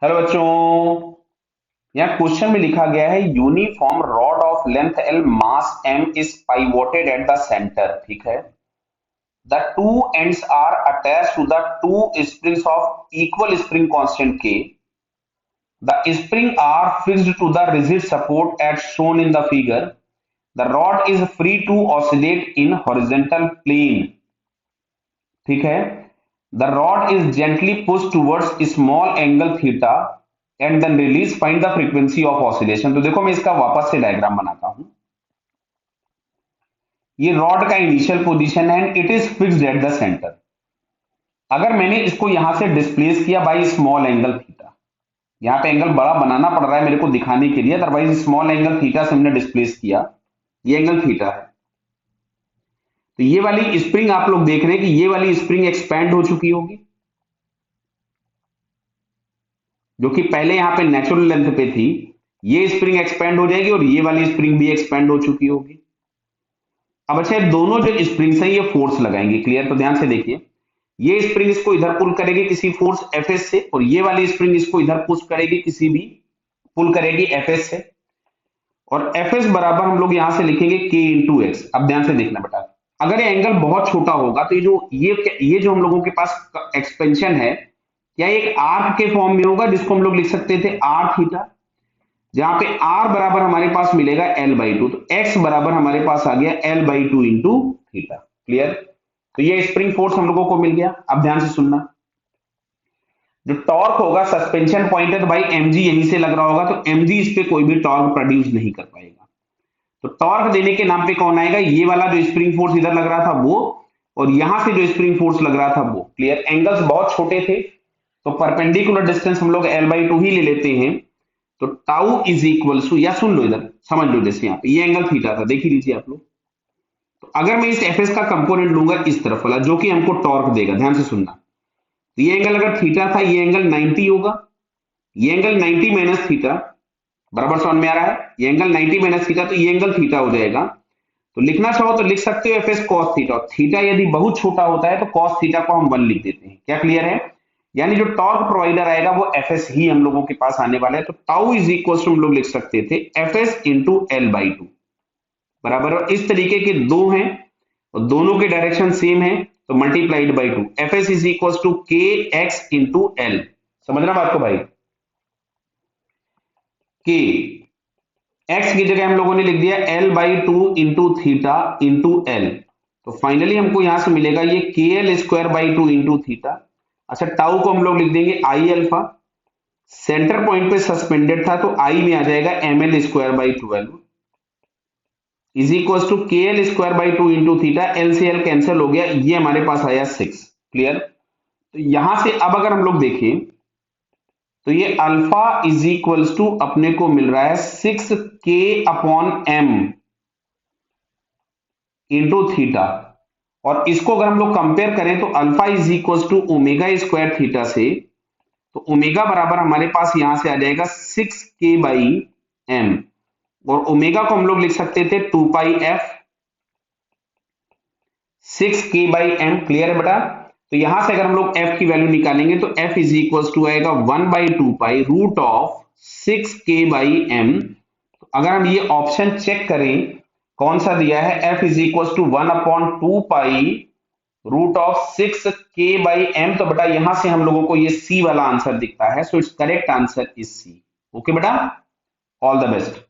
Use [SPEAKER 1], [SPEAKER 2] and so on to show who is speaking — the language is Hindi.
[SPEAKER 1] हेलो बच्चों, यहाँ क्वेश्चन में लिखा गया है uniform rod of length L mass M is pivoted at the centre. ठीक है, the two ends are attached to the two springs of equal spring constant k. The spring are fixed to the rigid support at shown in the figure. The rod is free to oscillate in horizontal plane. ठीक है, the rod is gently push towards small angle theta and then release, find the frequency of oscillation. तो देखो मैं इसका वापस से डायग्राम बनाता हूं। ये रॉड का इनिशियल पोजीशन है and it is fixed at the centre. अगर मैंने इसको यहां से डिस्प्लेस किया बाय स्मॉल एंगल थीटा, यहां पे एंगल बड़ा बनाना पड़ रहा है मेरे को दिखाने के लिए, अदरवाइज स्मॉल एंगल थीटा से हमने डिस्प्लेस किया, ये एंगल थीटा है। तो ये वाली स्प्रिंग आप लोग देख रहे हैं कि ये वाली स्प्रिंग एक्सपैंड हो चुकी होगी, जो कि पहले यहां पे नेचुरल लेंथ पे थी। ये स्प्रिंग एक्सपैंड हो जाएगी और ये वाली स्प्रिंग भी एक्सपैंड हो चुकी होगी। अब अच्छा, दोनों जो स्प्रिंग्स हैं ये फोर्स लगाएंगे। क्लियर? तो ध्यान से देखिए, ये स्प्रिंग इसको इधर पुल करेगी किसी फोर्स एफएस से, और ये वाली स्प्रिंग इसको इधर पुश करेगी किसी भी पुल करेगी एफएस से। और एफएस बराबर हम लोग यहां से लिखेंगे के इंटू एक्स। अब ध्यान से देखना बेटा, अगर ये एंगल बहुत छोटा होगा तो ये जो हम लोगों के पास एक्सपेंशन है, क्या एक आर्क के फॉर्म में होगा, जिसको हम लोग लिख सकते थे आर थीटा, जहां पे आर बराबर हमारे पास मिलेगा एल बाई टू। तो एक्स बराबर हमारे पास आ गया L by two into theta. Clear? तो ये स्प्रिंग फोर्स हम लोगों को मिल गया। अब ध्यान से सुनना, जो टॉर्क होगा सस्पेंशन पॉइंट है तो भाई एमजी यहीं से लग रहा होगा, तो एमजी इस पे कोई भी टॉर्क प्रोड्यूस नहीं कर पाएगा। तो टॉर्क देने के नाम पे कौन आएगा? ये वाला जो स्प्रिंग फोर्स इधर लग रहा था वो, और यहां से जो स्प्रिंग फोर्स लग रहा था वो। क्लियर? एंगल्स बहुत छोटे थे तो परपेंडिकुलर डिस्टेंस हम लोग एल बाई टू ही ले लेते हैं। तो टाउ इज इक्वल टू, या सुन लो इधर समझ लो, जैसे यहाँ पे ये एंगल थीटा था, देख ही लीजिए आप लोग। तो अगर मैं इस एफएस का कंपोनेंट लूंगा इस तरफ वाला, जो कि हमको टॉर्क देगा, ध्यान से सुनना, तो ये एंगल अगर थीटा था, ये एंगल 90 होगा, ये एंगल 90 माइनस थीटा, बराबर समझ में आ रहा है? ये एंगल 90 माइनस थीटा, तो ये एंगल थीटा हो जाएगा। तो लिखना चाहो तो लिख सकते हो एफएस कॉस थीटा। थीटा यदि बहुत छोटा होता है तो कॉस थीटा को हम 1 लिख देते हैं। क्या क्लियर है? यानी जो टॉर्क प्रोवाइडर आएगा वो एफएस ही हम लोगों के पास आने वाला है। तो टाउ इज इक्वल टू हम लोग लिख सकते थे FS into L by to, बराबर। और इस तरीके के दो हैं और दोनों के डायरेक्शन सेम है, तो multiplied by two, FS is equal to k x into l. समझना बात को भाई? के एक्स की जगह हम लोगों ने लिख दिया L by two into theta into L. तो फाइनली हमको यहां से मिलेगा ये k L square by two into theta. अच्छा, टाउ को हम लोग लिख देंगे आई अल्फा, सेंटर पॉइंट पे सस्पेंडेड था तो आई में आ जाएगा M L square by twelve is equal to k L square by two into theta. L से एल कैंसिल हो गया, ये हमारे पास आया 6। क्लियर? तो यहां से अब अगर हम लोग देखें तो ये अल्फा इज इक्वल्स टू अपने को मिल रहा है 6 k upon M into theta. और इसको अगर हम लोग कंपेयर करें तो alpha is equals to omega square theta से, तो ओमेगा बराबर हमारे पास यहां से आ जाएगा 6 k बाई एम, और ओमेगा को हम लोग लिख सकते थे 2 pi f 6 k by M. Clear है बेटा? तो यहां से अगर हम लोग f की वैल्यू निकालेंगे तो f इज इक्वल टू आएगा 1 by two pi root of 6 k by M. अगर हम ये ऑप्शन चेक करें कौन सा दिया है, f is equal to 1 upon two pi root of 6 k by M, तो बेटा यहां से हम लोगों को ये सी वाला आंसर दिखता है। So it's correct answer is C. Okay बेटा, ऑल द बेस्ट।